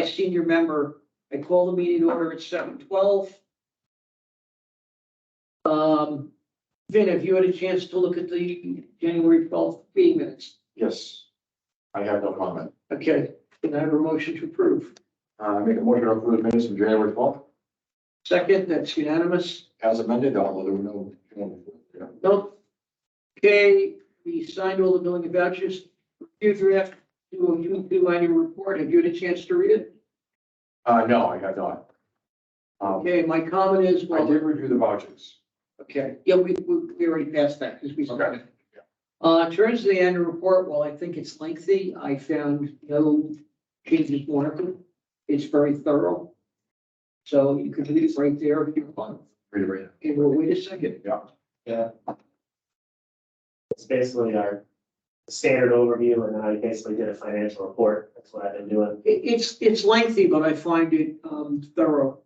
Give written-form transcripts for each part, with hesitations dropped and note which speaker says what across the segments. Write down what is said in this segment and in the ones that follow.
Speaker 1: senior member, I call the meeting to order at 7:12. Vin, have you had a chance to look at the January 12th meeting minutes?
Speaker 2: Yes, I have no comment.
Speaker 1: Okay, can I have a motion to approve?
Speaker 2: Make a motion to approve the minutes from January 12th,
Speaker 1: Second, that's unanimous.
Speaker 2: as amended, although there were no. Yeah.
Speaker 1: Nope. Okay, we signed all the billing and vouchers. Review draft 2022 annual report. Have you had a chance to read it?
Speaker 2: No, I have not.
Speaker 1: Okay, my comment is,
Speaker 2: I
Speaker 1: well,
Speaker 2: did review the vouchers.
Speaker 1: okay, yeah, we already passed that because we.
Speaker 2: Okay.
Speaker 1: In terms of the annual report, well, I think it's lengthy. I found no changes warranted. It's very thorough. So you can read it right there if you want.
Speaker 2: Read it right now.
Speaker 1: Okay, well, wait a second.
Speaker 3: Yeah. It's basically our standard overview, and then I basically did a financial report. That's what I've been doing.
Speaker 1: It's lengthy, but I find it thorough.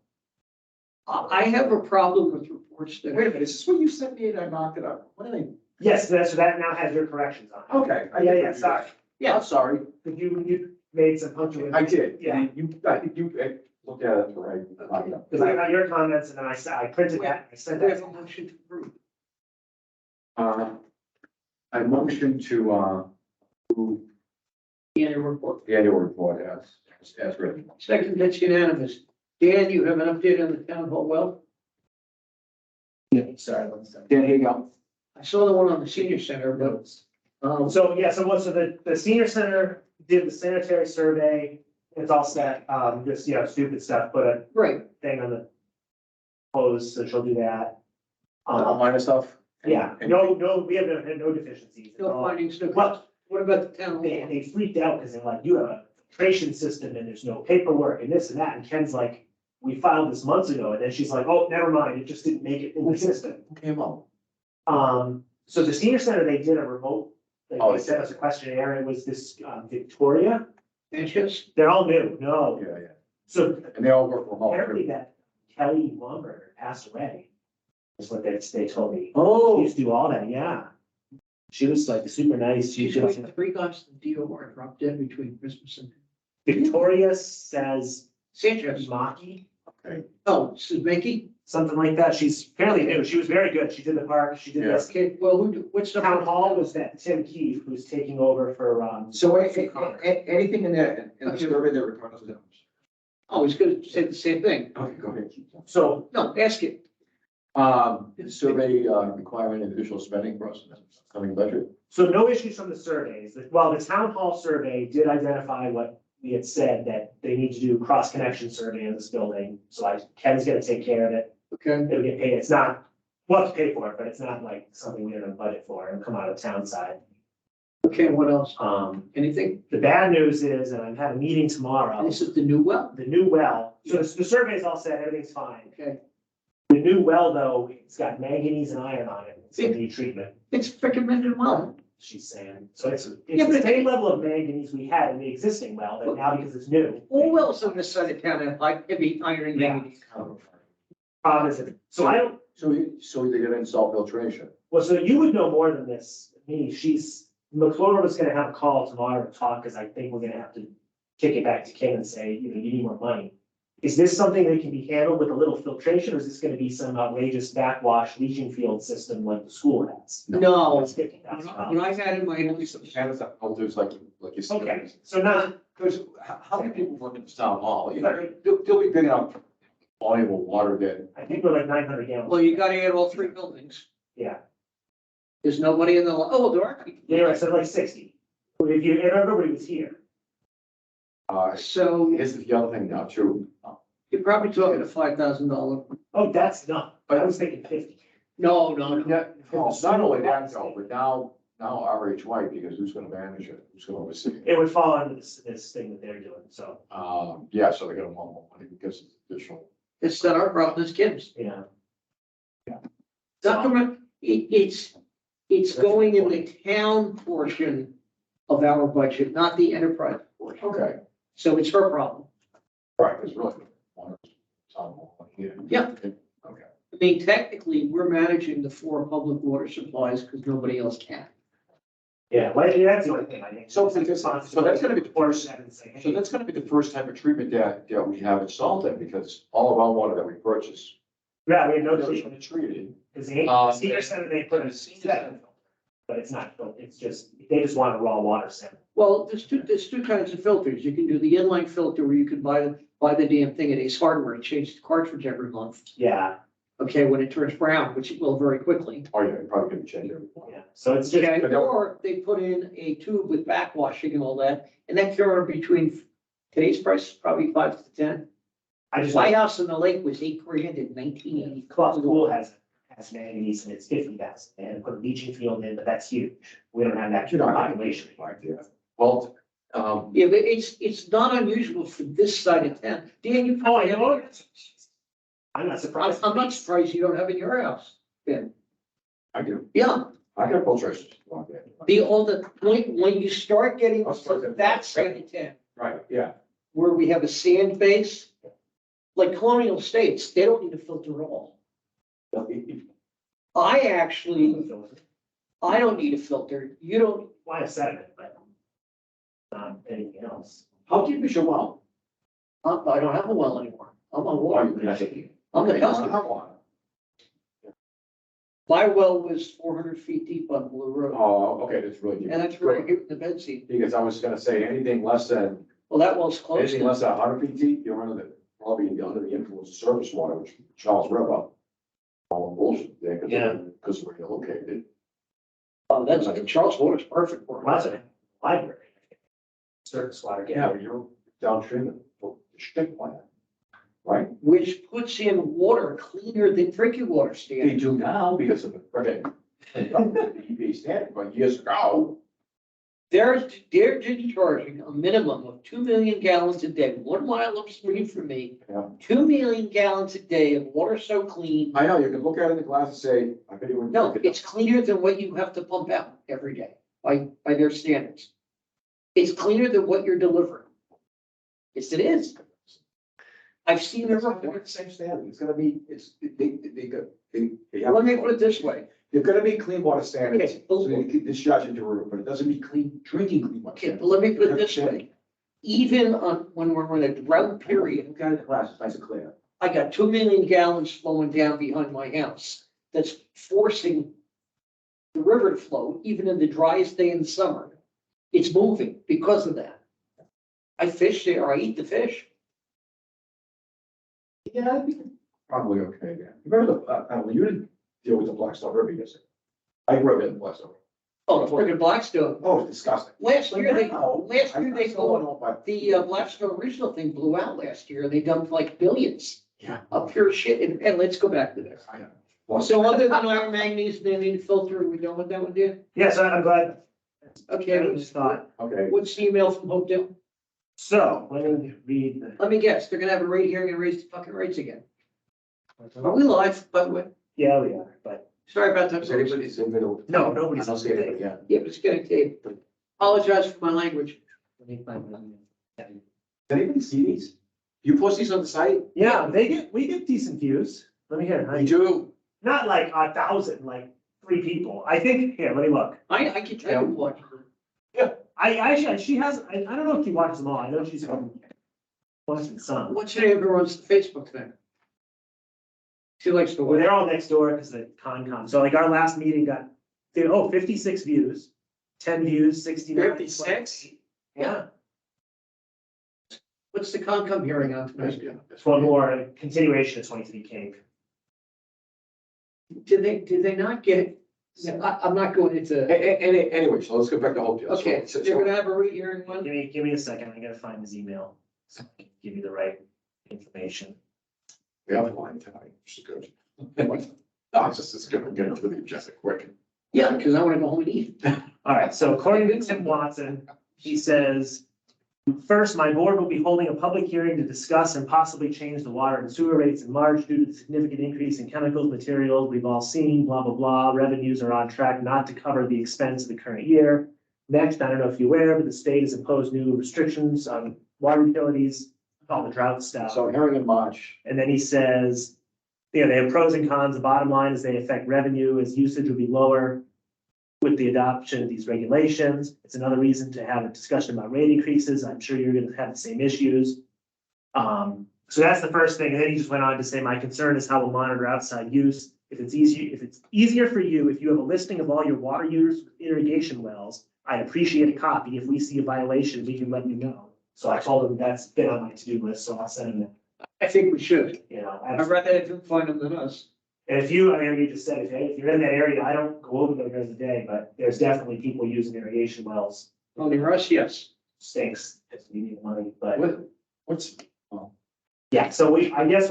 Speaker 1: I have a problem with reports that.
Speaker 2: Wait a minute, is this what you sent me and I marked it up? What did
Speaker 3: Yes, so that now has your corrections on it.
Speaker 2: Okay.
Speaker 3: Yeah, sorry.
Speaker 2: Yeah, I'm sorry.
Speaker 3: But you made some punctuation.
Speaker 2: I did.
Speaker 3: Yeah.
Speaker 2: I think you looked at it right.
Speaker 3: Because I got your comments and then I printed that, I sent
Speaker 1: We have
Speaker 3: that.
Speaker 1: a motion to approve.
Speaker 2: I motion to, approve
Speaker 1: The annual report.
Speaker 2: the annual report as written.
Speaker 1: Second, that's unanimous. Dan, you have an update on the town hall well?
Speaker 3: Sorry, one second.
Speaker 2: Dan, here you go.
Speaker 1: I saw the one on the senior center, but,
Speaker 3: So, yeah, so the senior center did the sanitary survey. It's all set, just, stupid stuff, put a
Speaker 1: right,
Speaker 3: thing on the post, so she'll do that.
Speaker 2: Online stuff?
Speaker 3: Yeah, no, we have no deficiencies.
Speaker 1: no findings, no.
Speaker 3: Well,
Speaker 1: What about the town hall?
Speaker 3: they freaked out because they're like, you have a filtration system and there's no paperwork and this and that, and Ken's like, we filed this months ago, and then she's like, oh, never mind, it just didn't make it in the system.
Speaker 2: Who came up?
Speaker 3: So the senior center, they did a remote,
Speaker 2: Oh,
Speaker 3: they sent us a questionnaire, it was this, Victoria,
Speaker 1: Sanchez?
Speaker 3: they're all new, no,
Speaker 2: Yeah.
Speaker 3: so
Speaker 2: And they all work from home.
Speaker 3: apparently that Kelly Lumber passed away. Is what they told me. She
Speaker 2: Oh.
Speaker 3: used to do all that, yeah. She was like super nice, she
Speaker 1: She's
Speaker 3: just,
Speaker 1: like three guys in the DOR dropped dead between Christmas and
Speaker 3: Victoria says
Speaker 1: Sanchez.
Speaker 3: Maki,
Speaker 2: Okay.
Speaker 1: Oh, Suzuki?
Speaker 3: something like that, she's fairly new, she was very good, she did the park, she did this.
Speaker 1: Okay, well, what's the?
Speaker 3: Town hall was that Tim Keefe, who's taking over for,
Speaker 2: So
Speaker 3: Connor.
Speaker 2: anything in the survey that requires them?
Speaker 1: Oh, he's gonna say the same thing.
Speaker 2: Okay, go ahead.
Speaker 3: So,
Speaker 1: No, ask it.
Speaker 2: The survey requiring additional spending for us in the coming budget.
Speaker 3: so no issues from the surveys, well, the town hall survey did identify what we had said, that they need to do cross-connection survey in this building, so Ken's gonna take care of it.
Speaker 1: Okay.
Speaker 3: It'll get paid, it's not, we'll have to pay for it, but it's not like something we have a budget for, it'll come out of town side.
Speaker 1: Okay, what else?
Speaker 3: The
Speaker 1: Anything?
Speaker 3: bad news is, and I'm having a meeting tomorrow,
Speaker 1: This is the new well?
Speaker 3: the new well, so the survey's all set, everything's fine.
Speaker 1: Okay.
Speaker 3: The new well, though, it's got manganese and iron on it, it's gonna need treatment,
Speaker 1: It's recommended well.
Speaker 3: she's saying, so it's
Speaker 1: Yeah,
Speaker 3: the
Speaker 1: but-
Speaker 3: same level of manganese we had in the existing well, but now because it's new.
Speaker 1: All wells on this side of town have like heavy iron
Speaker 3: Yeah.
Speaker 1: manganese.
Speaker 3: Problem is, so I don't,
Speaker 2: So they gotta install filtration.
Speaker 3: well, so you would know more than this, me, McClure was gonna have a call tomorrow to talk, because I think we're gonna have to kick it back to Ken and say, you need more money. Is this something that can be handled with a little filtration, or is this gonna be some outrageous backwash leaching field system like the school has?
Speaker 1: No,
Speaker 3: It's $50,000.
Speaker 1: when I had in my,
Speaker 2: Canada's up filters like you said.
Speaker 3: Okay, so now,
Speaker 2: Because how many people work in this town hall? You know, they'll be big enough valuable water that.
Speaker 3: I think we're like 900 gallons.
Speaker 1: well, you gotta add all three buildings.
Speaker 3: Yeah,
Speaker 1: There's nobody in the, oh, there are people.
Speaker 3: yeah, I said like 60. If you, and everybody was here.
Speaker 1: So
Speaker 2: Here's the other thing now too.
Speaker 1: you're probably talking a $5,000.
Speaker 3: Oh, that's not, I was thinking 50.
Speaker 1: No.
Speaker 2: Yeah, it's not only that though, but now RHY, because who's gonna manage it? Who's gonna oversee it?
Speaker 3: It would fall under this thing that they're doing, so,
Speaker 2: Yeah, so they're gonna want more money because it's additional.
Speaker 1: It's not our problem, it's Kim's.
Speaker 3: yeah.
Speaker 1: Document, it's going in the town portion of our budget, not the enterprise portion.
Speaker 2: Okay,
Speaker 1: So it's her problem.
Speaker 2: right, it's really. One town hall here.
Speaker 1: Yeah.
Speaker 2: Okay.
Speaker 1: I mean, technically, we're managing the four public water supplies because nobody else can.
Speaker 3: Yeah, well, that's the only thing I think.
Speaker 2: So that's gonna be the first,
Speaker 3: And say, hey,
Speaker 2: so that's gonna be the first type of treatment that we have installed then, because all of our water that we purchase.
Speaker 3: Yeah, we have no
Speaker 2: It's
Speaker 3: treatment,
Speaker 2: treated.
Speaker 3: because the senior center, they put a seven, but it's not, it's just, they just want a raw water sample.
Speaker 1: Well, there's two kinds of filters. You can do the inline filter where you can buy the damn thing at Ace Hardware and change the cartridge every month.
Speaker 3: Yeah,
Speaker 1: Okay, when it turns brown, which it will very quickly.
Speaker 2: Oh, yeah, you're probably gonna change it.
Speaker 3: yeah, so it's just,
Speaker 1: Okay, or they put in a tube with backwashing and all that, and that cure between today's price, probably 5 to 10.
Speaker 3: I just,
Speaker 1: My house in the lake was $8,000 in 1980.
Speaker 3: Club Pool has manganese and it's 50,000, and put a leaching field in, but that's huge. We don't have that
Speaker 2: You know, I think-
Speaker 3: population.
Speaker 2: Yeah. Well,
Speaker 1: Yeah, but it's not unusual for this side of town. Dan, you
Speaker 3: Oh, I
Speaker 1: probably have.
Speaker 3: know. I'm not surprised.
Speaker 1: I'm not surprised you don't have it in your house.
Speaker 2: I do,
Speaker 1: Yeah,
Speaker 2: I got filtration.
Speaker 1: when you start getting
Speaker 2: I'll start
Speaker 1: to
Speaker 2: that.
Speaker 1: that side of town,
Speaker 2: Right, yeah.
Speaker 1: where we have a sand base, like Colonial Estates, they don't need a filter at all. I don't need a filter. You don't,
Speaker 3: Why a sediment, but not anything else.
Speaker 2: How deep is your well?
Speaker 1: I don't have a well anymore. I'm on
Speaker 2: Oh,
Speaker 1: water.
Speaker 2: you can-
Speaker 1: I'm the
Speaker 2: Okay,
Speaker 1: customer.
Speaker 2: how long?
Speaker 1: My well was 400 feet deep on Blue Road,
Speaker 2: Oh, okay, that's really deep.
Speaker 1: and that's where I hit the bed seat.
Speaker 2: Because I was gonna say, anything less than,
Speaker 1: Well, that well's close.
Speaker 2: anything less than 100 feet deep, you're under the, probably under the influence of surface water, which Charles River. All bullshit there,
Speaker 3: Yeah.
Speaker 2: because of where you're located.
Speaker 1: Oh, that's, Charles Water's perfect for it.
Speaker 3: Was it? Library. Surface water,
Speaker 2: Yeah, but you're downstream of the stick plant, right?
Speaker 1: Which puts in water cleaner than drinking water,
Speaker 2: They
Speaker 1: Stan.
Speaker 2: do now because of the, okay. The EPA standard, but years ago,
Speaker 1: They're discharging a minimum of 2 million gallons a day, 1 mile upstream from me.
Speaker 2: Yeah.
Speaker 1: 2 million gallons a day of water so clean.
Speaker 2: I know, you can look at it in the glass and say, I bet you wouldn't.
Speaker 1: No,
Speaker 2: drink it.
Speaker 1: it's cleaner than what you have to pump out every day by their standards. It's cleaner than what you're delivering. Yes, it is. I've seen the
Speaker 2: It's not the
Speaker 1: report.
Speaker 2: same standard, it's gonna be, they have.
Speaker 1: Let me put it this way.
Speaker 2: They're gonna be clean water standards,
Speaker 1: Okay,
Speaker 2: so you can discharge into a river, but it doesn't mean drinking clean water.
Speaker 1: Okay, but let me put it this way. Even on, when we're in a drought period,
Speaker 2: Look at it in the glass, it's nice and clear.
Speaker 1: I got 2 million gallons flowing down behind my house. That's forcing the river to flow, even in the driest day in the summer. It's moving because of that. I fish there, I eat the fish.
Speaker 2: Yeah, I think it's probably okay, yeah. Remember you didn't deal with the Blackstone River, yes? I grew up in Blackstone.
Speaker 1: Oh, the friggin' Blackstone.
Speaker 2: Oh, it's disgusting.
Speaker 1: Last year they
Speaker 2: Now,
Speaker 1: they
Speaker 2: I still
Speaker 1: go,
Speaker 2: don't know, but
Speaker 1: the Blackstone original thing blew out last year. They dumped like billions
Speaker 2: Yeah.
Speaker 1: of pure shit. And let's go back to this.
Speaker 2: I know.
Speaker 1: So other than iron manganese, they need a filter. Are we done with that one, dear?
Speaker 3: Yeah, so I'm glad.
Speaker 1: Okay,
Speaker 3: I just thought,
Speaker 2: Okay,
Speaker 1: what's the email from Hopedale?
Speaker 3: so, let me read the.
Speaker 1: Let me guess, they're gonna have a rate hearing and raise the fucking rates again. Are we live, by the way?
Speaker 3: Yeah, we are, but
Speaker 1: Sorry about that.
Speaker 2: is anybody, is anybody?
Speaker 3: No, nobody's-
Speaker 2: I don't see anybody yet.
Speaker 1: Yeah, but it's getting taped. Apologize for my language.
Speaker 2: Does anybody see these? You post these on the site?
Speaker 3: yeah, we get decent views. Let me hear.
Speaker 2: We do.
Speaker 3: Not like 1,000, like 3 people. I think, here, let me look.
Speaker 1: I can tell you what.
Speaker 3: I actually, she has, I don't know if she watches them all. I know she's from watching some.
Speaker 1: What's your name who runs the Facebook thing? She likes to
Speaker 3: Well,
Speaker 1: watch.
Speaker 3: they're all next door because the Concom. So like our last meeting got, 56 views, 10 views, 69.
Speaker 1: 56?
Speaker 3: Yeah,
Speaker 1: What's the Concom hearing on tonight?
Speaker 3: there's one more, a continuation of 23 Cape.
Speaker 1: Did they not get, I'm not going into,
Speaker 2: Anyway, so let's go back to Hopedale.
Speaker 1: okay, so they're gonna have a rate hearing one?
Speaker 3: Give me a second. I gotta find his email. So I can give you the right information.
Speaker 2: We have a line tonight, which is good. No, it's just gonna get into the agenda quick.
Speaker 1: Yeah, because I wanna go home and eat.
Speaker 3: All right, so according to Tim Watson, he says, first, my board will be holding a public hearing to discuss and possibly change the water and sewer rates in March due to the significant increase in chemicals, materials we've all seen, blah, blah, blah. Revenues are on track not to cover the expense of the current year. Next, I don't know if you're aware, but the state has imposed new restrictions on water utilities, all the drought stuff.
Speaker 2: So hearing in March,
Speaker 3: And then he says, they have pros and cons. The bottom line is they affect revenue as usage will be lower. with the adoption of these regulations. It's another reason to have a discussion about rate increases. I'm sure you're gonna have the same issues. So that's the first thing. And then he just went on to say, my concern is how we'll monitor outside use. If it's easier for you, if you have a listing of all your water users with irrigation wells, I'd appreciate a copy. If we see a violation, we can let you know. So I told him that's been on my to-do list, so I'll send him that,
Speaker 1: I think we should.
Speaker 3: you know.
Speaker 1: I'd rather have him find them than us.
Speaker 3: And if you, I mean, you just said, if you're in that area, I don't go over there during the day, but there's definitely people using irrigation wells.
Speaker 1: Only Russ, yes.
Speaker 3: Stinks if you need money, but
Speaker 2: What's,
Speaker 3: yeah, so I guess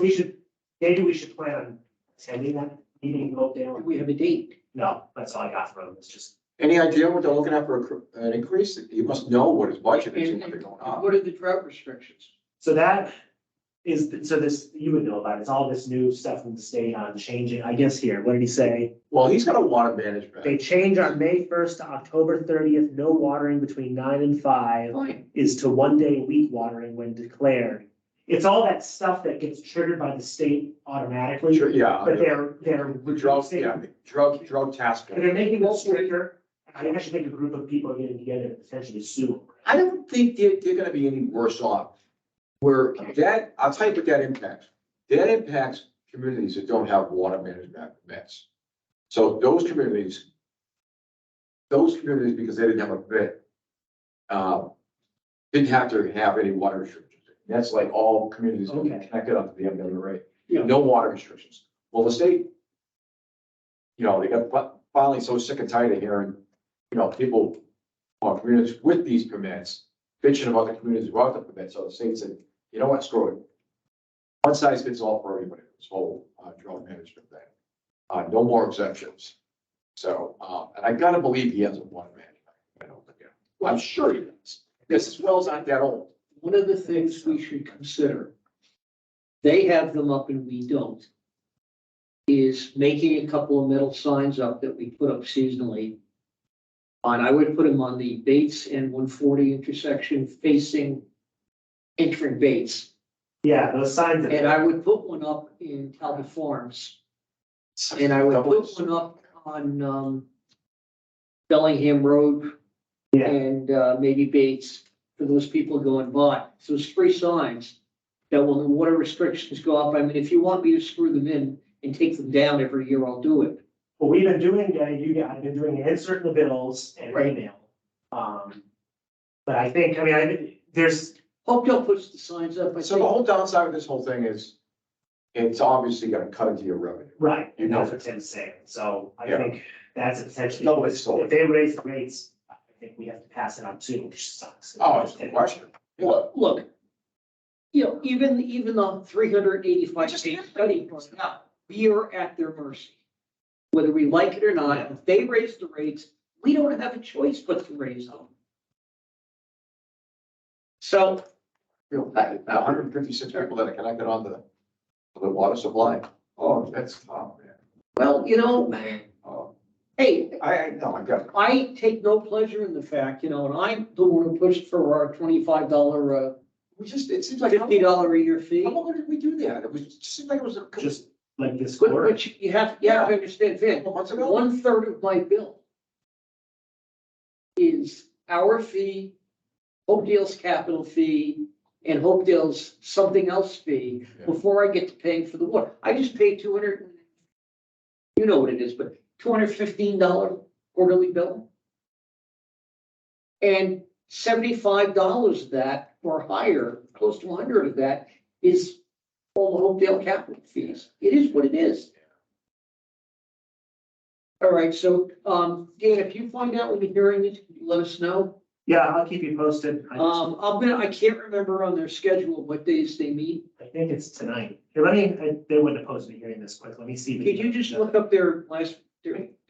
Speaker 3: maybe we should plan on attending that meeting in Oakdale.
Speaker 1: Do we have a date?
Speaker 3: No, that's all I got from him. It's just,
Speaker 2: any idea what they're looking at for an increase? You must know what his budget is and what they're going on.
Speaker 1: What are the drought restrictions?
Speaker 3: so that is, so this, you would know about it. It's all this new stuff from the state on changing, I guess here, what did he say?
Speaker 2: Well, he's got a water management.
Speaker 3: They change on May first to October 30th, no watering between 9 and 5
Speaker 1: Fine.
Speaker 3: is to 1 day a week watering when declared. It's all that stuff that gets triggered by the state automatically,
Speaker 2: Sure, yeah.
Speaker 3: but they're
Speaker 2: The drug, yeah, drug task.
Speaker 3: And they're making it stricter. I actually think a group of people are getting together to potentially sue.
Speaker 2: I don't think they're gonna be any worse off. Where that, I'll tell you what that impacts. That impacts communities that don't have water management permits. So those communities, because they didn't have a permit, didn't have to have any water restrictions. That's like all communities that
Speaker 3: Okay.
Speaker 2: are connected onto the MWRA.
Speaker 1: Yeah.
Speaker 2: No water restrictions. Well, the state, they got finally so sick and tired of hearing, people or communities with these permits bitching about the communities without the permits. So the state said, you know what, screw it. One size fits all for everybody, this whole drought management thing. No more exemptions. So, and I gotta believe he has a water management. I don't think, well, I'm sure he does. This wells aren't that old.
Speaker 1: One of the things we should consider, they have them up and we don't, is making a couple of metal signs up that we put up seasonally. And I would put them on the Bates and 140 intersection facing entering Bates.
Speaker 3: Yeah, those signs.
Speaker 1: And I would put one up in Talbot Farms. And I would put one up on Bellingham Road
Speaker 3: Yeah,
Speaker 1: and maybe Bates for those people going by. So it's 3 signs that when the water restrictions go up, I mean, if you want me to screw them in and take them down every year, I'll do it.
Speaker 3: well, we've been doing, I've been doing an insert in the bills and
Speaker 1: Right.
Speaker 3: email. But I think, there's,
Speaker 1: Hopedale puts the signs up. I
Speaker 2: So the
Speaker 1: think.
Speaker 2: whole downside of this whole thing is, it's obviously gonna cut into your revenue.
Speaker 3: right, and that's what Tim's saying. So I
Speaker 2: Yeah.
Speaker 3: think that's a potentially,
Speaker 2: No, it's sold.
Speaker 3: if they raise the rates, I think we have to pass it on too, which sucks.
Speaker 2: Oh, it's a question. Yeah.
Speaker 1: Look, even the 385 page study points out, we are at their mercy. Whether we like it or not, if they raise the rates, we don't have a choice but to raise them. So,
Speaker 2: 156 people that are connected on the water supply. Oh, that's tough, man.
Speaker 1: well,
Speaker 2: Oh,
Speaker 1: hey,
Speaker 2: I know, I got it.
Speaker 1: I take no pleasure in the fact, and I'm the one who pushed for our $25,
Speaker 2: It seems like,
Speaker 1: $50 a year fee.
Speaker 2: how long did we do that? It just seemed like it was
Speaker 3: Just like this
Speaker 1: But,
Speaker 3: quarter.
Speaker 1: you have to understand,
Speaker 2: a
Speaker 1: Vin,
Speaker 2: couple months ago.
Speaker 1: 1/3 of my bill is our fee, Hopedale's capital fee, and Hopedale's something else fee
Speaker 2: Yeah.
Speaker 1: before I get to paying for the water. I just pay 200, you know what it is, but $215 quarterly bill. And $75 of that or higher, close to 100 of that is all the Hopedale capital fees. It is what it is. All right, so, Dan, if you find out when the hearing is, let us know.
Speaker 3: Yeah, I'll keep you posted.
Speaker 1: I can't remember on their schedule what days they meet.
Speaker 3: I think it's tonight. Here, they wouldn't have posted a hearing this quick. Let me see.
Speaker 1: Could you just look up their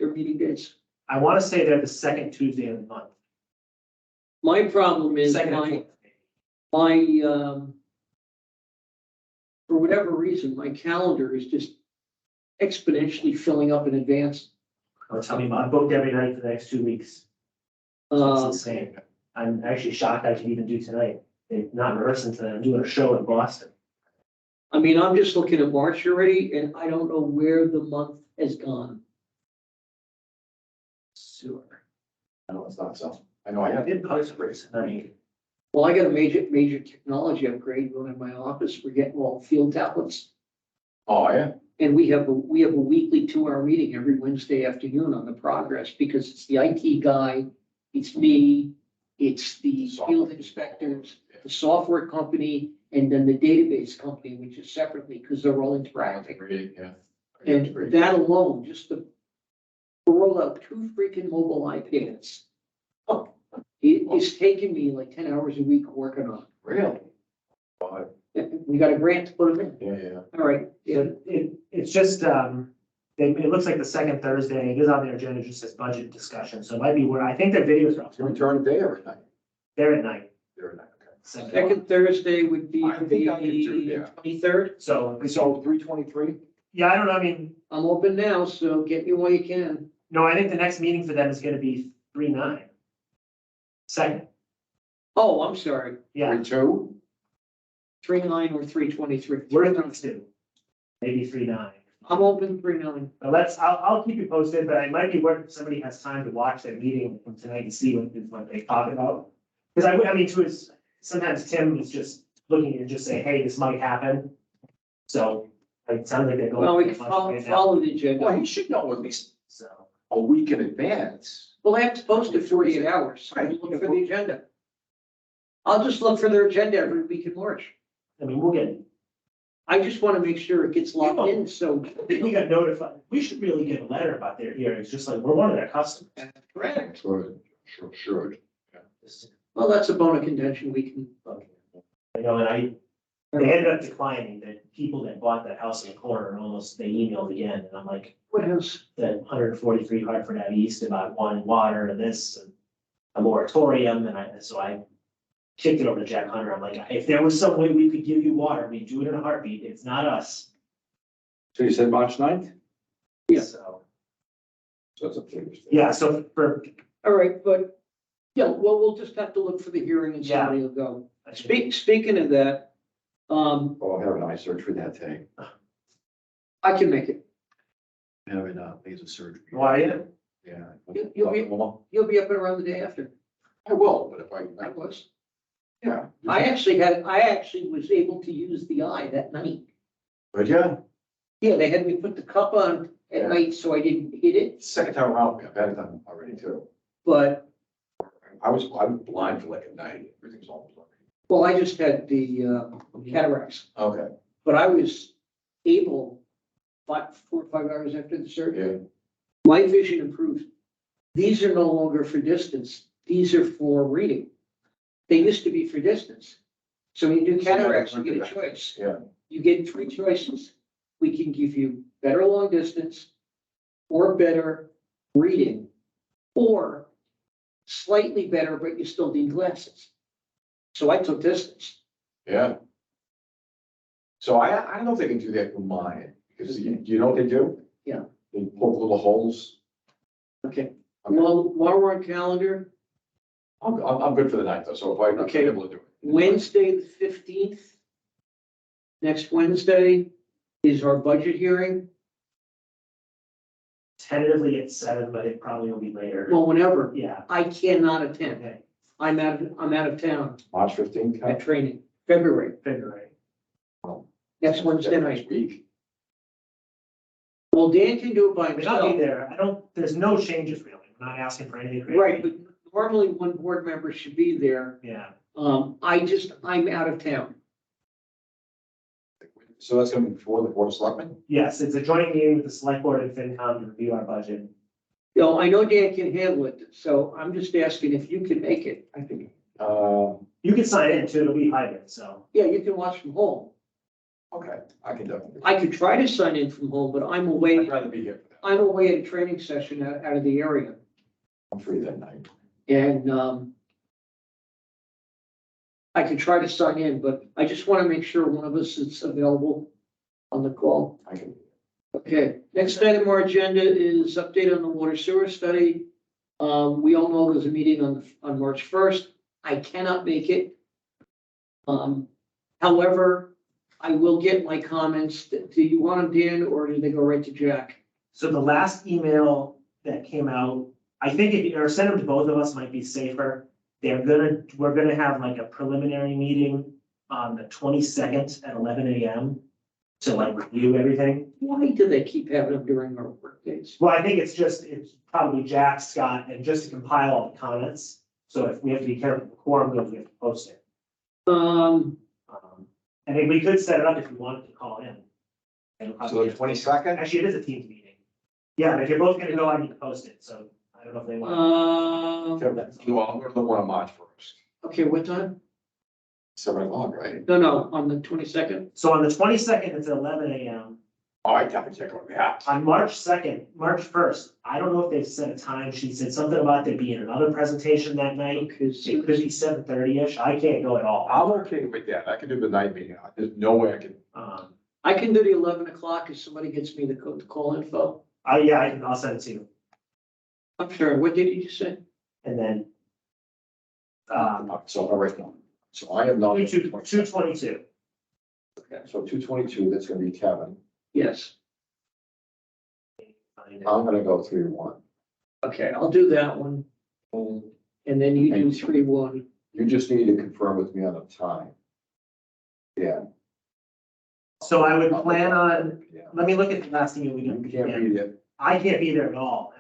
Speaker 1: meeting dates?
Speaker 3: I want to say they're the second Tuesday of the month.
Speaker 1: My problem is
Speaker 3: Second and fourth.
Speaker 1: for whatever reason, my calendar is just exponentially filling up in advance.
Speaker 3: Don't tell me, I'm booked every night for the next 2 weeks. So it's
Speaker 1: Uh,
Speaker 3: insane. I'm actually shocked I can even do tonight. They're not rehearsing tonight. I'm doing a show in Boston.
Speaker 1: I mean, I'm just looking at March already and I don't know where the month has gone.
Speaker 3: sewer.
Speaker 2: No, it's not so. I know I have.
Speaker 3: Did post race, I mean,
Speaker 1: Well, I got a major technology upgrade going in my office. We're getting all field tablets.
Speaker 2: Oh, yeah.
Speaker 1: And we have a weekly 2-hour meeting every Wednesday afternoon on the progress, because it's the IT guy, it's me, it's the field inspectors, the software company, and then the database company, which is separately, because they're all interacting.
Speaker 2: Great, yeah.
Speaker 1: And that alone, just to roll out 2 freaking mobile iPads. It's taken me like 10 hours a week working on
Speaker 2: Really? Wow.
Speaker 1: it. We got a grant to put them in.
Speaker 2: Yeah, yeah.
Speaker 1: All right, yeah,
Speaker 3: it's just, it looks like the second Thursday, it is on their agenda, it just says budget discussion, so it might be where, I think their videos are up.
Speaker 2: You return day or at night?
Speaker 3: They're at night.
Speaker 2: They're at night, okay.
Speaker 1: second Thursday would be
Speaker 2: I think I could do
Speaker 1: the
Speaker 2: that.
Speaker 1: 23rd.
Speaker 3: So,
Speaker 2: So 323?
Speaker 3: yeah, I don't know, I mean,
Speaker 1: I'm open now, so get me while you can.
Speaker 3: no, I think the next meeting for them is gonna be 3/9. Second,
Speaker 1: Oh, I'm sorry,
Speaker 3: yeah,
Speaker 2: 32?
Speaker 1: 3/9 or 3/23.
Speaker 3: we're in 2, maybe 3/9.
Speaker 1: I'm open 3/9.
Speaker 3: But I'll keep you posted, but it might be worth if somebody has time to watch that meeting from tonight and see what they talk about. Because I mean, sometimes Tim is just looking and just say, hey, this might happen. So it sounds like they're going.
Speaker 1: Well, we can
Speaker 3: through a bunch right now,
Speaker 1: follow the
Speaker 2: Well,
Speaker 1: agenda.
Speaker 2: he should know at least
Speaker 3: So,
Speaker 2: a week in advance.
Speaker 1: Well, I have to post it 48 hours. I look for the agenda. I'll just look for their agenda every week in March.
Speaker 3: I mean, we'll get,
Speaker 1: I just want to make sure it gets locked in, so.
Speaker 3: we got notified, we should really get a letter about their hearings, just like, we're one of their customers.
Speaker 1: Correct.
Speaker 2: Sure.
Speaker 1: Well, that's a bone of contention we can.
Speaker 3: You know, and they ended up declining, the people that bought that house in the corner, almost, they emailed again, and I'm like,
Speaker 1: What else?
Speaker 3: that 143 Hartford Ave East about wanting water and this and a moratorium, and so I kicked it over to Jack Hunter. I'm like, if there was some way we could give you water, we'd do it in a heartbeat. It's not us.
Speaker 2: So you said March 9th?
Speaker 1: Yeah.
Speaker 3: So,
Speaker 2: So it's a Thursday.
Speaker 3: yeah, so for,
Speaker 1: All right, but, yeah, well, we'll just have to look for the hearing and
Speaker 3: Yeah.
Speaker 1: somebody will go. Speaking of that,
Speaker 2: Oh, I'll have an eye surgery for that day.
Speaker 1: I can make it.
Speaker 2: Having laser surgery.
Speaker 3: why,
Speaker 2: Yeah.
Speaker 1: You'll be- You'll be up and around the day after.
Speaker 2: I will, but if
Speaker 1: I was.
Speaker 2: yeah.
Speaker 1: I actually was able to use the eye that night.
Speaker 2: But yeah,
Speaker 1: Yeah, they had me put the cup on at
Speaker 2: Yeah.
Speaker 1: night so I didn't hit it,
Speaker 2: second time around, I've had it done already too.
Speaker 1: but,
Speaker 2: I was blind for like a night, everything's all blurry.
Speaker 1: well, I just had the cataracts.
Speaker 2: Okay,
Speaker 1: But I was able, 4 or 5 hours after the surgery,
Speaker 2: yeah,
Speaker 1: my vision improved. These are no longer for distance, these are for reading. They used to be for distance. So when you do cataracts, you get a choice.
Speaker 2: yeah.
Speaker 1: You get 3 choices. We can give you better long distance, or better reading, or slightly better, but you still need glasses. So I took distance.
Speaker 2: Yeah. So I don't know if they can do that with mine, because you know what they do?
Speaker 1: Yeah.
Speaker 2: They poke little holes.
Speaker 1: Okay,
Speaker 2: Okay.
Speaker 1: well, while we're on calendar,
Speaker 2: I'm good for the night though, so if I'm not
Speaker 1: Okay.
Speaker 2: able to do it.
Speaker 1: Wednesday, the 15th. Next Wednesday is our budget hearing.
Speaker 3: tentatively at 7, but it probably will be later.
Speaker 1: Well, whenever,
Speaker 3: Yeah,
Speaker 1: I cannot attend.
Speaker 3: okay,
Speaker 1: I'm out of town
Speaker 2: March 15th.
Speaker 1: at training, February,
Speaker 3: February.
Speaker 1: next Wednesday night.
Speaker 2: Next week.
Speaker 1: Well, Dan can do it by
Speaker 3: I mean, I'll be
Speaker 1: himself.
Speaker 3: there, there's no changes really, I'm not asking for anything crazy.
Speaker 1: Right, but normally one board member should be there.
Speaker 3: Yeah,
Speaker 1: I'm out of town.
Speaker 2: So that's gonna be before the Board of Selectmen?
Speaker 3: yes, it's a joint meeting with the select board and FinCom to review our budget.
Speaker 1: You know, I know Dan can handle it, so I'm just asking if you can make it.
Speaker 2: I think.
Speaker 3: You can sign in too, it'll be hybrid, so.
Speaker 1: Yeah, you can watch from home.
Speaker 2: Okay, I can definitely.
Speaker 1: I could try to sign in from home, but I'm
Speaker 2: I'd
Speaker 1: away,
Speaker 2: rather be here for that.
Speaker 1: I'm away at a training session out of the area.
Speaker 2: I'm free that night.
Speaker 1: And, I could try to sign in, but I just want to make sure one of us is available on the call.
Speaker 2: I can.
Speaker 1: Okay, next item on our agenda is update on the water sewer study. We all know there's a meeting on March 1st. I cannot make it. However, I will get my comments. Do you want them, Dan, or do they go right to Jack?
Speaker 3: So the last email that came out, I think or send them to both of us might be safer. We're gonna have like a preliminary meeting on the 22nd at 11 a.m. to like review everything.
Speaker 1: Why do they keep having them during our work days?
Speaker 3: Well, I think it's probably Jack, Scott, and just to compile all the comments. So if we have to be careful, the quorum goes, we have to post it. I think we could set it up if you wanted to call in.
Speaker 2: So the 22nd?
Speaker 3: Actually, it is a Teams meeting. Yeah, but if you're both gonna go, I need to post it, so I don't know if they want.
Speaker 2: Well, I'm gonna look one on March 1st.
Speaker 1: Okay, what time?
Speaker 2: 7 o'clock, right?
Speaker 1: No, on the 22nd.
Speaker 3: So on the 22nd, it's at 11 a.m.
Speaker 2: Oh, I definitely check on that.
Speaker 3: On March 1st, I don't know if they've set a time. She said something about there being another presentation that night.
Speaker 1: Because
Speaker 3: It could be 7:30-ish. I can't go at all.
Speaker 2: I'm okay with that. I can do the night meeting. There's no way I can.
Speaker 1: I can do the 11 o'clock if somebody gets me the call info.
Speaker 3: Yeah, I'll send it to you.
Speaker 1: I'm sorry, what did you say?
Speaker 3: And then,
Speaker 2: So, all right, so I am not.
Speaker 3: 222.
Speaker 2: So 222, that's gonna be Kevin.
Speaker 1: Yes.
Speaker 2: I'm gonna go 3-1.
Speaker 1: Okay, I'll do that one. And then you do 3-1.
Speaker 2: You just need to confirm with me on the time. Yeah.
Speaker 3: So I would plan on,
Speaker 2: Yeah.
Speaker 3: let me look at the last email we
Speaker 2: You
Speaker 3: got.
Speaker 2: can't beat it.
Speaker 3: I can't be there at all,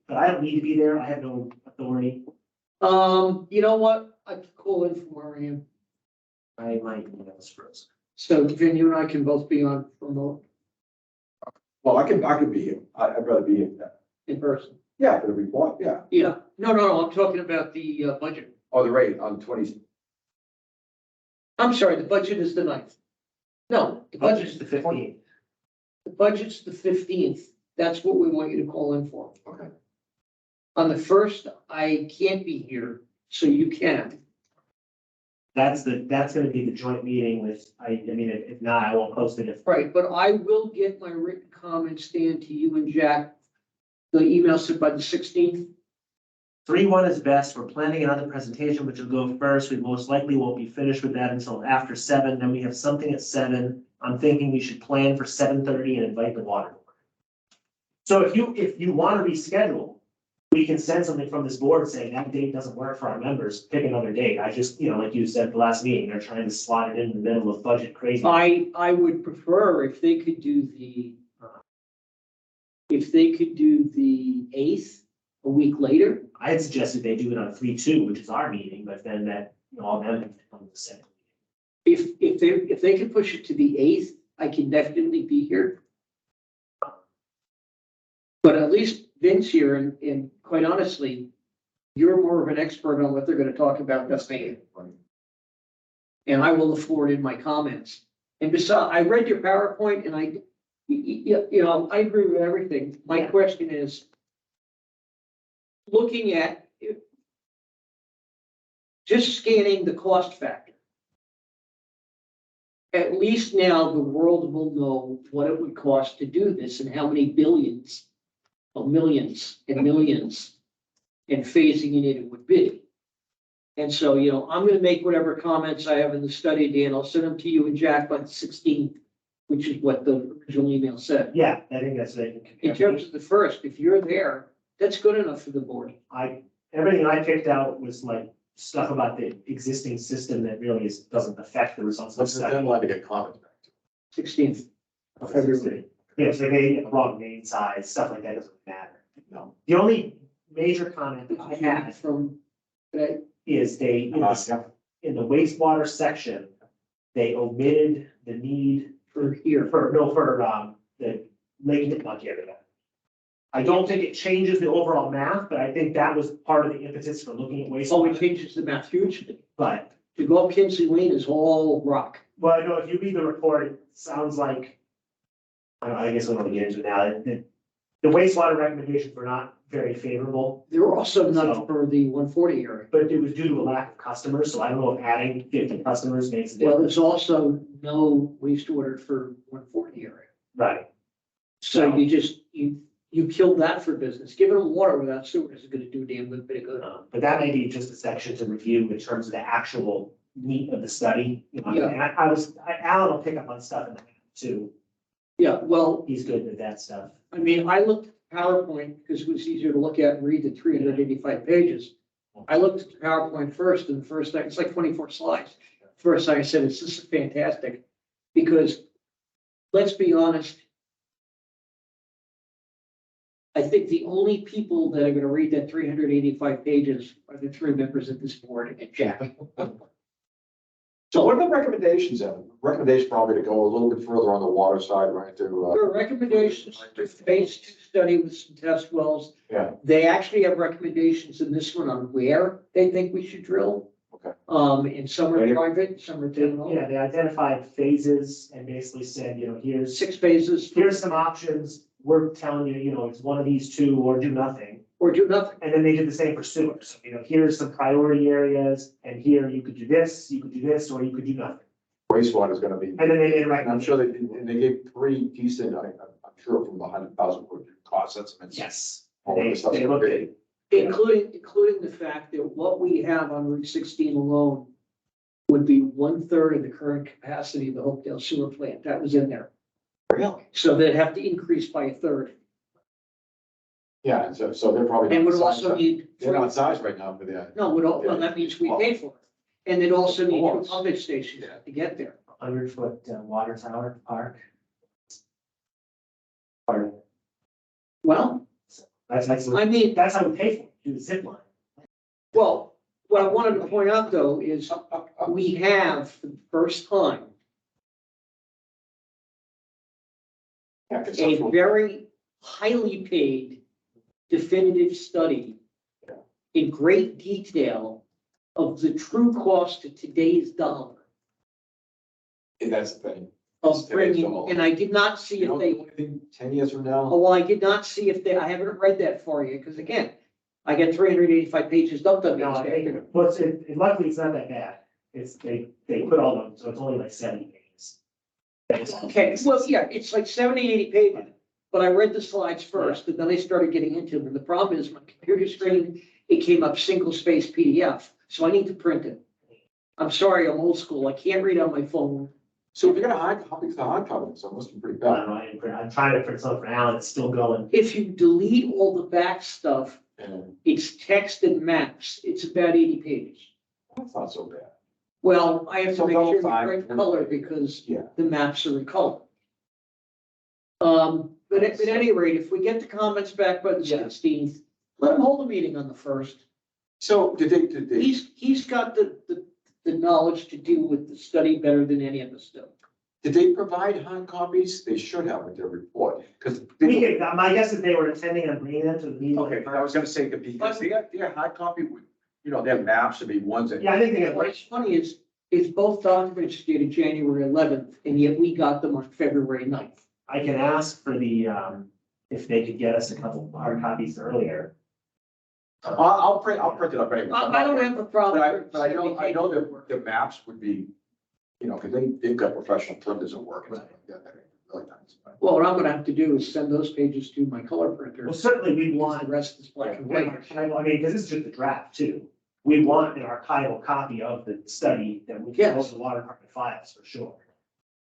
Speaker 3: but I don't need to be there. I have no authority.
Speaker 1: You know what? I could call in from where I am.
Speaker 3: I might be able to frozen.
Speaker 1: So Vin, you and I can both be on remote
Speaker 2: Well, I can be here. I'd rather be here.
Speaker 1: in person.
Speaker 2: Yeah, for the report, yeah.
Speaker 1: Yeah, no, I'm talking about the budget.
Speaker 2: Oh, the rate on 20,
Speaker 1: I'm sorry, the budget is the 9th. No, the budget's
Speaker 3: the 15th.
Speaker 1: The budget's the 15th. That's what we want you to call in for.
Speaker 2: okay.
Speaker 1: On the 1st, I can't be here, so you can.
Speaker 3: That's gonna be the joint meeting with, I mean, if not, I won't post it if.
Speaker 1: Right, but I will get my written comments, Dan, to you and Jack. The email sent by the 16th.
Speaker 3: 3-1 is best. We're planning another presentation, which will go first. We most likely won't be finished with that until after 7. Then we have something at 7. I'm thinking we should plan for 7:30 and invite the water board. So if you want to reschedule, we can send something from this board saying that date doesn't work for our members, pick another date. I just, like you said, the last meeting, they're trying to slot it in the middle of budget crazy.
Speaker 1: I would prefer if they could do the 8th a week later.
Speaker 3: I had suggested they do it on 3-2, which is our meeting, but then that, all them have to come to the second.
Speaker 1: If they could push it to the 8th, I can definitely be here. But at least Vince here, and quite honestly, you're more of an expert on what they're gonna talk about than me. And I will forward in my comments. And besides, I read your PowerPoint and I agree with everything. My
Speaker 3: Yeah.
Speaker 1: question is, looking at just scanning the cost factor. At least now the world will know what it would cost to do this and how many billions of millions and millions and phasing it in it would be. And so, I'm gonna make whatever comments I have in the study, Dan. I'll send them to you and Jack by the 16th, which is what the original email said.
Speaker 3: Yeah, I think that's what I can
Speaker 1: In terms of the 1st, if you're there, that's good enough for the board.
Speaker 3: Everything I picked out was like stuff about the existing system that really doesn't affect the results of the
Speaker 2: What's the
Speaker 3: study.
Speaker 2: deadline to get comments back to?
Speaker 1: 16th of February.
Speaker 3: Yeah, so they get the wrong name size, stuff like that doesn't matter.
Speaker 2: No.
Speaker 3: The only major comment that I had
Speaker 1: From today.
Speaker 3: is in the wastewater section, they omitted the need
Speaker 1: For here.
Speaker 3: for the Lake Kentucky area. I don't think it changes the overall math, but I think that was part of the impetus for looking at
Speaker 1: Oh, it
Speaker 3: wastewater.
Speaker 1: changes the math hugely.
Speaker 3: But,
Speaker 1: To go up Kinsley Lane is all rock.
Speaker 3: well, I know if you read the report, it sounds like, I guess we don't get into it now, the wastewater recommendations were not very favorable,
Speaker 1: They're also
Speaker 3: So-
Speaker 1: not for the 140 area.
Speaker 3: but it was due to a lack of customers, so I don't know if adding 50 customers makes a
Speaker 1: Well,
Speaker 3: difference.
Speaker 1: there's also no wastewater for 140 area.
Speaker 3: Right,
Speaker 1: So you killed that for business. Giving them water without sewer is gonna do a damn good bit of good.
Speaker 3: but that may be just a section to review in terms of the actual meat of the study.
Speaker 1: Yeah.
Speaker 3: And Alan will pick up on stuff in the too.
Speaker 1: Yeah, well,
Speaker 3: He's good with that stuff.
Speaker 1: I mean, I looked at PowerPoint because it was easier to look at and read the 385 pages. I looked at the PowerPoint first, and the first thing, it's like 24 slides. First thing I said is, this is fantastic, because let's be honest. I think the only people that are gonna read that 385 pages are the three members of this board and Jack.
Speaker 2: So what are the recommendations then? Recommendation probably to go a little bit further on the water side, right, to,
Speaker 1: There are recommendations to phase 2 study with some test wells.
Speaker 2: yeah,
Speaker 1: They actually have recommendations in this one on where they think we should drill.
Speaker 2: okay.
Speaker 1: And some are
Speaker 2: Any-
Speaker 1: private, some are town.
Speaker 3: Yeah, they identified phases and basically said, here's
Speaker 1: 6 phases.
Speaker 3: here's some options. We're telling you, it's one of these two or do nothing.
Speaker 1: Or do nothing.
Speaker 3: And then they did the same for sewers. So, here's some priority areas and here you could do this, or you could do nothing.
Speaker 2: Wastewater is gonna be,
Speaker 3: And then they made a
Speaker 2: and I'm
Speaker 3: recommendation.
Speaker 2: sure and they gave 3 decent, I'm sure from the 100,000 foot cost estimates.
Speaker 3: Yes.
Speaker 2: All of
Speaker 3: They,
Speaker 2: the stuff's
Speaker 3: they
Speaker 2: gonna
Speaker 3: looked
Speaker 2: be-
Speaker 3: at,
Speaker 1: Including the fact that what we have on Route 16 alone would be 1/3 of the current capacity of the Hopedale sewer plant. That was in there.
Speaker 2: Really?
Speaker 1: So they'd have to increase by 1/3.
Speaker 2: Yeah, and so they're probably.
Speaker 1: And would
Speaker 2: not
Speaker 1: also
Speaker 2: sized-
Speaker 1: need.
Speaker 2: They're not sized right now for that.
Speaker 1: No, well, that means we pay for it. And they'd also need 2
Speaker 2: course.
Speaker 1: pumping stations
Speaker 2: Yeah.
Speaker 1: to get there.
Speaker 3: 100-foot water tower park. Part of it.
Speaker 1: Well,
Speaker 3: That's
Speaker 1: I mean,
Speaker 3: that's how we pay for it, do the zip line.
Speaker 1: well, what I wanted to point out though is we have for the first time
Speaker 2: Yeah,
Speaker 1: a
Speaker 2: conceptual.
Speaker 1: very highly paid definitive study in great detail of the true cost to today's dollar
Speaker 2: And that's the thing.
Speaker 1: of
Speaker 2: Today's
Speaker 1: bringing,
Speaker 2: dollar.
Speaker 1: and I did not see
Speaker 2: You
Speaker 1: if
Speaker 2: know,
Speaker 1: they,
Speaker 2: 10 years from now,
Speaker 1: well, I did not see if they, I haven't read that for you, because again, I get 385 pages dumped on me.
Speaker 3: No, I think, well, luckily it's not that bad. It's, they put all them, so it's only like 70 pages.
Speaker 1: Okay, well, yeah, it's like 70, 80 pages, but I read the slides first, and then I started getting into them. And the problem is my computer screen, it came up single space PDF, so I need to print it. I'm sorry, I'm old school. I can't read on my phone.
Speaker 2: so if you're gonna hard copy, the hard copy, so it must be pretty
Speaker 3: I
Speaker 2: bad.
Speaker 3: don't know, I didn't print- I'm trying to print something for Alan, it's still going.
Speaker 1: If you delete all the back stuff,
Speaker 2: And
Speaker 1: it's text and maps. It's about 80 pages.
Speaker 2: that's not so bad.
Speaker 1: Well, I have to
Speaker 2: So
Speaker 1: make
Speaker 2: they'll
Speaker 1: sure the
Speaker 2: find-
Speaker 1: right color because
Speaker 2: Yeah.
Speaker 1: the maps are in color. But at any rate, if we get the comments back by the
Speaker 2: Yeah.
Speaker 1: 16th, let him hold a meeting on the 1st.
Speaker 2: So did they,
Speaker 1: He's got the knowledge to deal with the study better than any of us do.
Speaker 2: did they provide hard copies? They should have with their report, because.
Speaker 3: My guess is they were intending on bringing them to the meeting.
Speaker 2: Okay, I was gonna say, because their hard copy would, their maps would be ones that.
Speaker 3: Yeah, I think they got,
Speaker 1: What's funny is, both documents dated January 11th, and yet we got them on February 9th.
Speaker 3: I can ask for the, if they could get us a couple hard copies earlier.
Speaker 2: I'll print it up anyway.
Speaker 1: I don't have a
Speaker 2: But
Speaker 1: problem.
Speaker 2: I know that the maps would be, because they've got professional printers at work. and stuff like that. They're really nice.
Speaker 1: Well, what I'm gonna have to do is send those pages to my color printer.
Speaker 3: Well, certainly we
Speaker 1: The
Speaker 3: want,
Speaker 1: rest is black and
Speaker 3: an
Speaker 1: white.
Speaker 3: archival, I mean, because this is just a draft too. We want an archival copy of the study that we can go
Speaker 1: Yes.
Speaker 3: to the water department files for sure.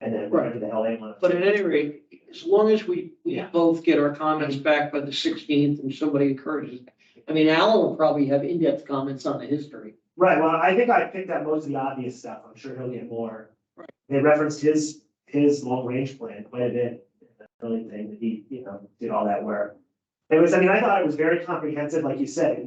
Speaker 3: And then whatever the hell they want.
Speaker 1: But at any rate, as long as we
Speaker 3: Yeah.
Speaker 1: both get our comments back by the 16th and somebody encourages. I mean, Alan will probably have in-depth comments on the history.
Speaker 3: Right, well, I think I picked out most of the obvious stuff. I'm sure he'll get more.
Speaker 1: Right.
Speaker 3: They referenced his long range plan quite a bit. The early thing that he, did all that work. I thought it was very comprehensive, like you said,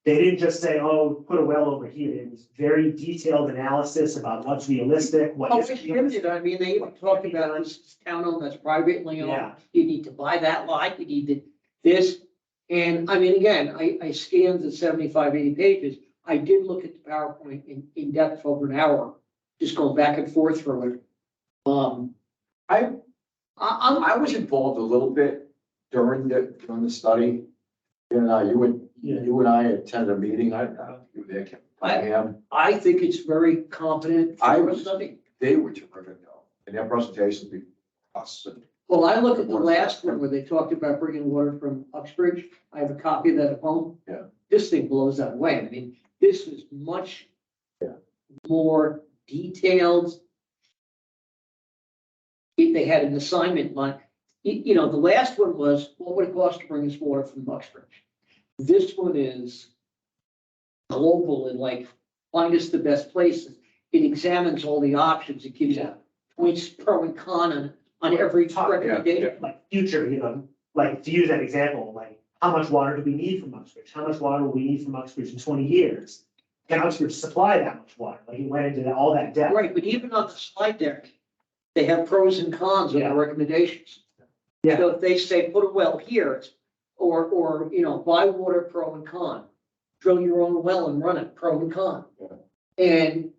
Speaker 3: they didn't just say, oh, put a well over here. It was very detailed analysis about what's realistic, what
Speaker 1: Oh,
Speaker 3: is.
Speaker 1: it's limited. I mean, they even talked about this town owned, that's privately owned.
Speaker 3: Yeah.
Speaker 1: You need to buy that lot, you need to, this. And I mean, again, I scanned the 75, 80 pages. I did look at the PowerPoint in depth for over an hour, just going back and forth through it. I'm,
Speaker 2: I was involved a little bit during the study. And you and I attended a meeting, I don't think you were there, Ken.
Speaker 1: I think it's very competent.
Speaker 2: I
Speaker 1: for
Speaker 2: was-
Speaker 1: study.
Speaker 2: They were terrific though, and their presentations be us.
Speaker 1: Well, I looked at the last one where they talked about bringing water from Uxbridge. I have a copy of that at home.
Speaker 2: Yeah.
Speaker 1: This thing blows that away. I mean, this is much
Speaker 2: Yeah.
Speaker 1: more detailed. If they had an assignment line, you know, the last one was, what would it cost to bring us water from Uxbridge? This one is global and like, find us the best places. It examines all the options. It gives you points pro and con on every recommendation.
Speaker 3: Like future, you know, like to use that example, like how much water do we need from Uxbridge? How much water will we need from Uxbridge in 20 years? Can Uxbridge supply that much water? Like he went into all that depth.
Speaker 1: Right, but even on the slide deck, they have pros and cons of the
Speaker 3: Yeah.
Speaker 1: recommendations.
Speaker 3: Yeah.
Speaker 1: So if they say, put a well here, or, you know, buy water, pro and con. Drill your own well and run it, pro and con.
Speaker 2: Yeah.
Speaker 1: And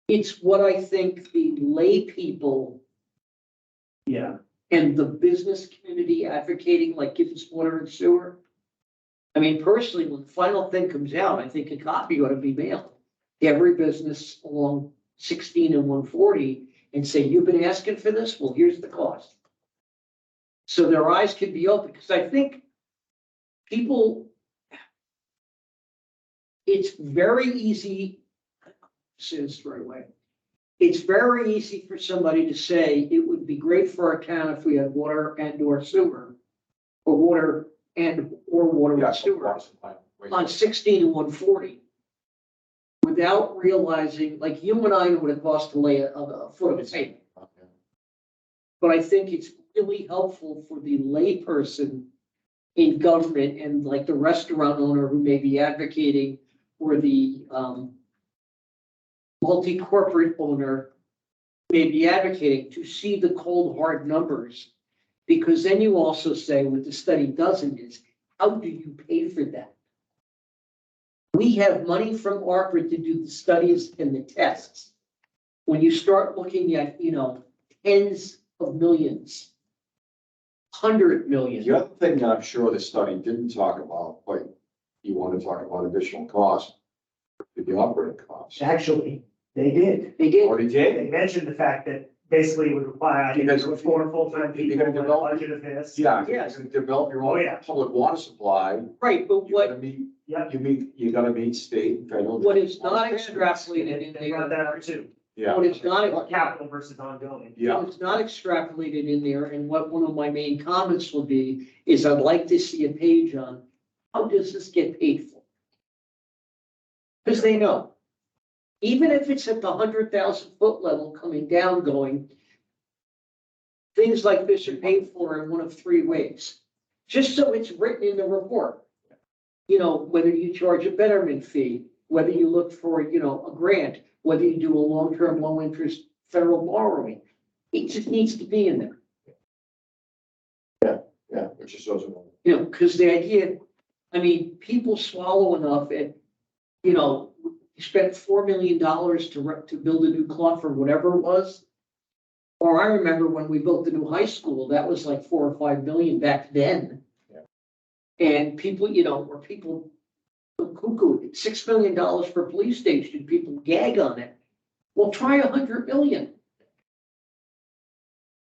Speaker 1: it's what I think the lay people
Speaker 3: Yeah,
Speaker 1: and the business community advocating, like give us water and sewer. I mean, personally, when the final thing comes out, I think a copy ought to be mailed to every business along 16 and 140 and say, you've been asking for this? Well, here's the cost. So their eyes can be open, because I think people, it's very easy, say this the right way. It's very easy for somebody to say, it would be great for our town if we had water and or sewer, or water and sewer on 16 and 140. Without realizing, like you and I know what it costs to lay a foot of tape. But I think it's really helpful for the layperson in government and like the restaurant owner who may be advocating, or the multi-corporate owner may be advocating, to see the cold hard numbers. Because then you also say, what the study doesn't is, how do you pay for that? We have money from ARPA to do the studies and the tests. When you start looking at, you know, tens of millions, 100 million.
Speaker 2: The other thing that I'm sure the study didn't talk about, but you want to talk about additional costs, the operating costs.
Speaker 3: actually, they did.
Speaker 1: They did.
Speaker 2: Or they did?
Speaker 3: They mentioned the fact that basically it would require, I think,
Speaker 2: Because
Speaker 3: it was 4 full-time
Speaker 2: you're
Speaker 3: people,
Speaker 2: gonna
Speaker 3: and a
Speaker 2: develop-
Speaker 3: budget of this.
Speaker 2: Yeah,
Speaker 1: Yes.
Speaker 2: you're gonna develop your
Speaker 3: Oh,
Speaker 2: own
Speaker 3: yeah.
Speaker 2: public water supply.
Speaker 1: Right, but
Speaker 2: You're
Speaker 1: what,
Speaker 2: gonna meet,
Speaker 3: Yep.
Speaker 2: you gotta meet state and federal.
Speaker 1: what is not extrapolated in
Speaker 3: They got that
Speaker 1: there,
Speaker 3: out too.
Speaker 2: Yeah,
Speaker 1: what is not,
Speaker 3: Capital versus ongoing.
Speaker 2: yeah,
Speaker 1: what is not extrapolated in there, and what one of my main comments will be, is I'd like to see a page on, how does this get paid for? Because they know, even if it's at the 100,000 foot level coming down going, things like this are paid for in one of three ways, just so it's written in the report. You know, whether you charge a betterment fee, whether you look for, you know, a grant, whether you do a long-term, low-interest federal borrowing, it just needs to be in there.
Speaker 2: yeah, which is also.
Speaker 1: You know, because the idea, I mean, people swallow enough and, you know, you spent $4 million to build a new clock or whatever it was. Or I remember when we built the new high school, that was like 4 or 5 million back then.
Speaker 2: Yeah.
Speaker 1: And people, you know, were people cuckoo, $6 million for a police station, people gag on it. Well, try 100 million.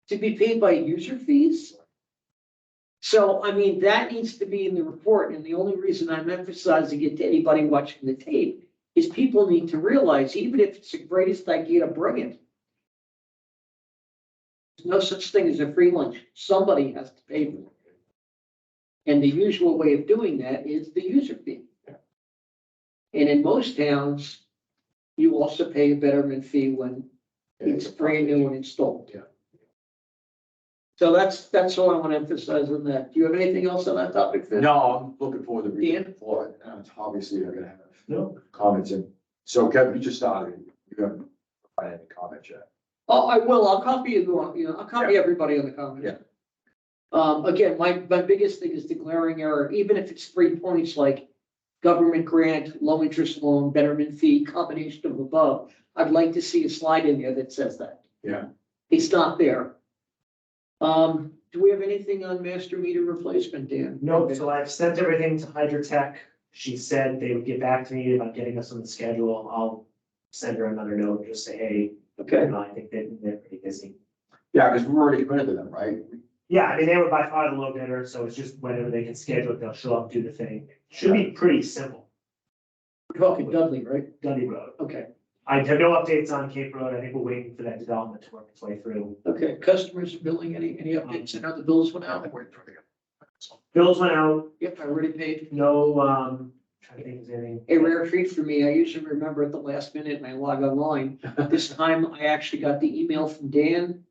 Speaker 1: To be paid by user fees. So, I mean, that needs to be in the report, and the only reason I'm emphasizing it to anybody watching the tape is people need to realize, even if it's the greatest idea, brilliant. There's no such thing as a free lunch. Somebody has to pay for it. And the usual way of doing that is the user fee. And in most towns, you also pay a betterment fee when it's brand new and installed.
Speaker 2: Yeah.
Speaker 1: So that's all I want to emphasize on that. Do you have anything else on that topic, Finn?
Speaker 2: No, I'm looking forward to reading
Speaker 1: Dan?
Speaker 2: the report, and obviously you're gonna have
Speaker 3: No.
Speaker 2: comments in. So Kevin, you just started, you haven't provided any comments yet.
Speaker 1: Oh, I will. I'll copy you, you know, I'll copy everybody on the comments. Again, my biggest thing is the glaring error, even if it's 3 points like government grant, low interest loan, betterment fee, combination of above. I'd like to see a slide in there that says that.
Speaker 2: Yeah.
Speaker 1: It's not there. Do we have anything on master meter replacement, Dan?
Speaker 3: No, so I've sent everything to Hydrotech. She said they would get back to me about getting us on the schedule. I'll send her another note, and just say, hey,
Speaker 1: Okay,
Speaker 3: you know, I think they're pretty busy.
Speaker 2: Yeah, because we're already committed to them, right?
Speaker 3: Yeah, I mean, they were by far the low bidder, so it's just whenever they can schedule it, they'll show up, do the thing. Should be pretty simple.
Speaker 1: we're talking Dudley, right?
Speaker 3: Dundee Road.
Speaker 1: Okay.
Speaker 3: I have no updates on Cape Road. I think we're waiting for that development to work its way through.
Speaker 1: Okay, customers are billing, any updates? I know the bills went out.
Speaker 3: Bills went out,
Speaker 1: Yep, I already paid.
Speaker 3: no, trying to think if there's anything.
Speaker 1: A rare treat for me. I usually remember at the last minute and I log online. This time I actually got the email from Dan,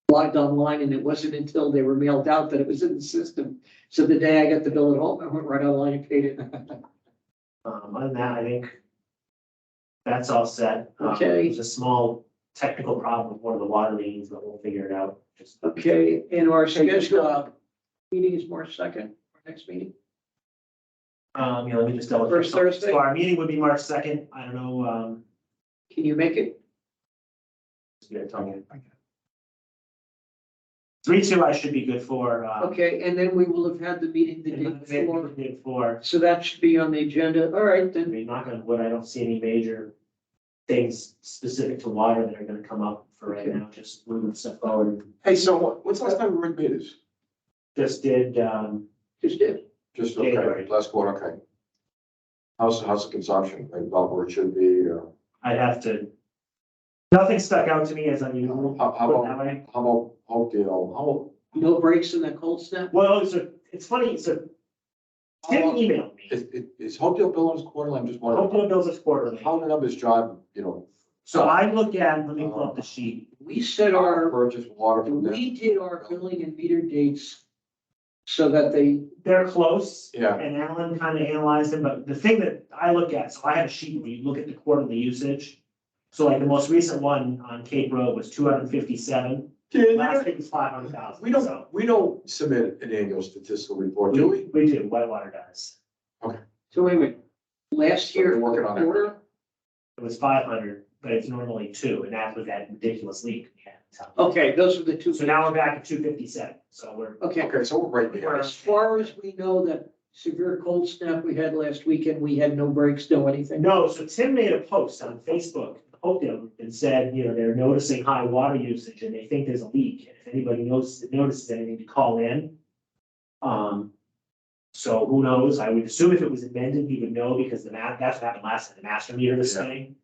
Speaker 1: logged online, and it wasn't until they were mailed out that it was in the system. So the day I got the bill at home, I went right online and paid it.
Speaker 3: Other than that, I think that's all set.
Speaker 1: Okay.
Speaker 3: There's a small technical problem with one of the water mains, but we'll figure it out. Just
Speaker 1: Okay, and our schedule, meeting is March 2nd, our next meeting.
Speaker 3: Yeah, let me just double.
Speaker 1: First
Speaker 3: check.
Speaker 1: Thursday?
Speaker 3: So our meeting would be March 2nd. I don't know,
Speaker 1: Can you make it?
Speaker 3: yeah, tell me. 3-2 I should be good for.
Speaker 1: Okay, and then we will have had the meeting the day before,
Speaker 3: Before,
Speaker 1: so that should be on the agenda. All right,
Speaker 3: I
Speaker 1: then.
Speaker 3: mean, knock on wood, I don't see any major things specific to water that are gonna come up for right
Speaker 1: Okay.
Speaker 3: now, just moving stuff forward.
Speaker 2: Hey, so what's the last time we read meters?
Speaker 3: Just did,
Speaker 1: Just did.
Speaker 2: Just,
Speaker 3: January.
Speaker 2: okay, last quarter, okay. How's the consumption, like about where it should be, or
Speaker 3: I'd have to, nothing stuck out to me as unusual.
Speaker 2: how
Speaker 3: Put it that
Speaker 2: about,
Speaker 3: way.
Speaker 2: how about Hopedale,
Speaker 1: No breaks in that cold snap?
Speaker 3: Well, it's funny, Tim emailed me.
Speaker 2: is Hopedale bill on his quarterly, I'm just wondering,
Speaker 3: Hopefully bills is quarterly.
Speaker 2: how the numbers drive, you know,
Speaker 3: So I look at, let me pull up the sheet.
Speaker 1: We set our,
Speaker 2: purchase water from them?
Speaker 1: we did our billing and meter dates so that they,
Speaker 3: They're close.
Speaker 2: Yeah.
Speaker 3: And Alan kind of analyzed them, but the thing that I look at, so I have a sheet where you look at the quarterly usage. So like the most recent one on Cape Road was 257. Last week was 500,000.
Speaker 2: We don't submit an annual statistical report, do we?
Speaker 3: We do, Whitewater does.
Speaker 1: so wait a minute. Last
Speaker 2: So
Speaker 1: year,
Speaker 2: we're working on it.
Speaker 1: quarter,
Speaker 3: It was 500, but it's normally 2, and that was that ridiculous leak we had.
Speaker 1: okay, those were the two.
Speaker 3: So now we're back at 257, so we're.
Speaker 1: Okay,
Speaker 2: Okay, so we're right there.
Speaker 1: as far as we know, that severe cold snap we had last weekend, we had no breaks, no anything.
Speaker 3: No, so Tim made a post on Facebook, Hopedale, and said, they're noticing high water usage and they think there's a leak. And if anybody notices anything to call in. So who knows? I would assume if it was amended, he would know because that's what happened last time, the master meter was
Speaker 2: Yeah.
Speaker 3: saying.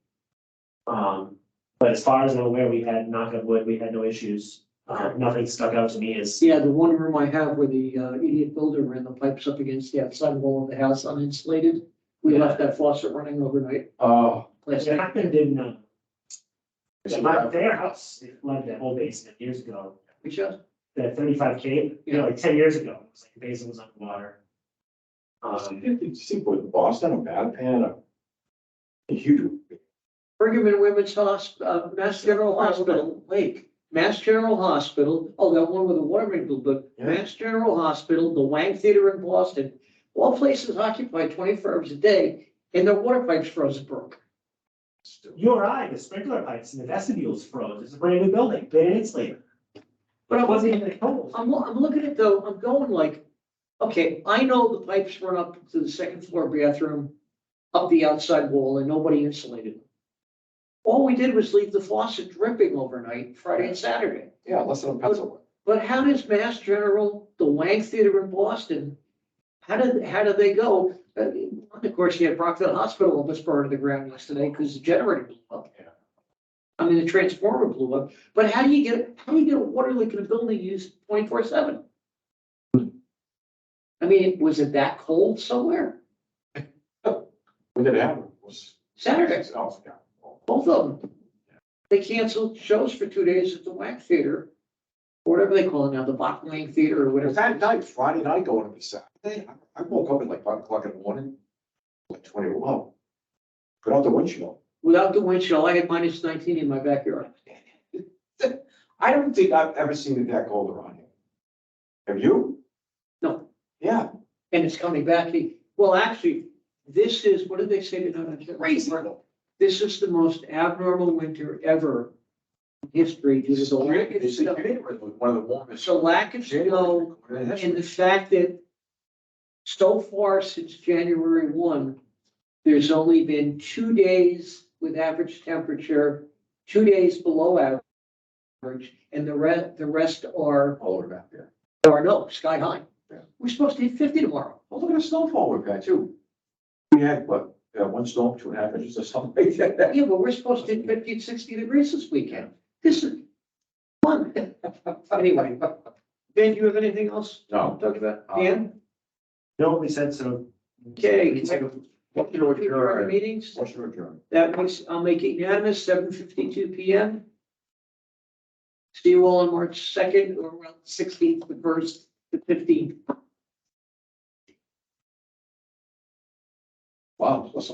Speaker 3: But as far as I'm aware, we've had, knock on wood, we've had no issues. Nothing stuck out to me as,
Speaker 1: Yeah, the one room I have where the idiot builder ran the pipes up against the outside wall of the house uninsulated. We left that faucet running overnight.
Speaker 2: Oh.
Speaker 1: Last
Speaker 3: it
Speaker 1: night.
Speaker 3: happened in, their house, they flooded that whole basement years ago.
Speaker 1: Which is,
Speaker 3: That 35K, like 10 years ago, it was like the basin was underwater.
Speaker 2: Did you see what Boston, a bad pan, a huge.
Speaker 1: Brigham and Women's Mass General Hospital, Lake, Mass General Hospital, oh, that one with the water main bill, but
Speaker 2: Yeah.
Speaker 1: Mass General Hospital, the Wang Theater in Boston, all places occupied 24 hours a day, and their water pipes froze and broke.
Speaker 3: URI, the sprinkler pipes in the vestibules froze. It's a brand new building, they didn't insulate it. But it wasn't even cold.
Speaker 1: I'm looking at though, I'm going like, okay, I know the pipes run up to the second floor bathroom, up the outside wall, and nobody insulated them. All we did was leave the faucet dripping overnight, Friday and Saturday.
Speaker 2: Yeah, less than a pencil.
Speaker 1: But how does Mass General, the Wang Theater in Boston, how did they go? Of course, you had Brockville Hospital almost burned to the ground yesterday because the generator blew up.
Speaker 2: Yeah.
Speaker 1: I mean, the transformer blew up, but how do you get a water leak in a building used 24/7? I mean, was it that cold somewhere?
Speaker 2: When did it happen? Was.
Speaker 1: Saturday,
Speaker 2: Oh, yeah.
Speaker 1: both of them. They canceled shows for 2 days at the Wang Theater, or whatever they call it now, the Bach Wang Theater or
Speaker 2: It was
Speaker 1: whatever.
Speaker 2: that night, Friday night going into Saturday, I woke up at like 5 o'clock in the morning, like 20, wow. Put out the windshield.
Speaker 1: Without the wind chill, I had -19 in my backyard.
Speaker 2: I don't think I've ever seen it that cold around here. Have you?
Speaker 1: No.
Speaker 2: Yeah.
Speaker 1: And it's coming back. Well, actually, this is, what did they say tonight?
Speaker 2: Crazy.
Speaker 1: This is the most abnormal winter ever in history due to the lack of
Speaker 2: They said
Speaker 1: snow.
Speaker 2: January was one of the warmest.
Speaker 1: So lack of snow and the fact that so far since January 1, there's only been 2 days with average temperature, 2 days below average, and the rest are
Speaker 2: All over back there.
Speaker 1: no, sky high.
Speaker 2: Yeah.
Speaker 1: We're supposed to hit 50 tomorrow.
Speaker 2: Oh, look at the snowfall we've had too. We had, what, one storm, 2.5 inches or something like that.
Speaker 1: Yeah, but we're supposed to hit 50 and 60 degrees this weekend. This is fun. Anyway, Ben, do you have anything else to
Speaker 2: No.
Speaker 1: talk about? Dan?
Speaker 3: No, we said so.
Speaker 1: Okay.
Speaker 2: Motion to
Speaker 1: Adjourn
Speaker 2: adjourn.
Speaker 1: meetings.
Speaker 2: Motion to adjourn.
Speaker 1: That makes, I'll make it unanimous, 7:52 PM. See you all on March 2nd or around 16th, the 1st, the 15th.
Speaker 2: Wow, that's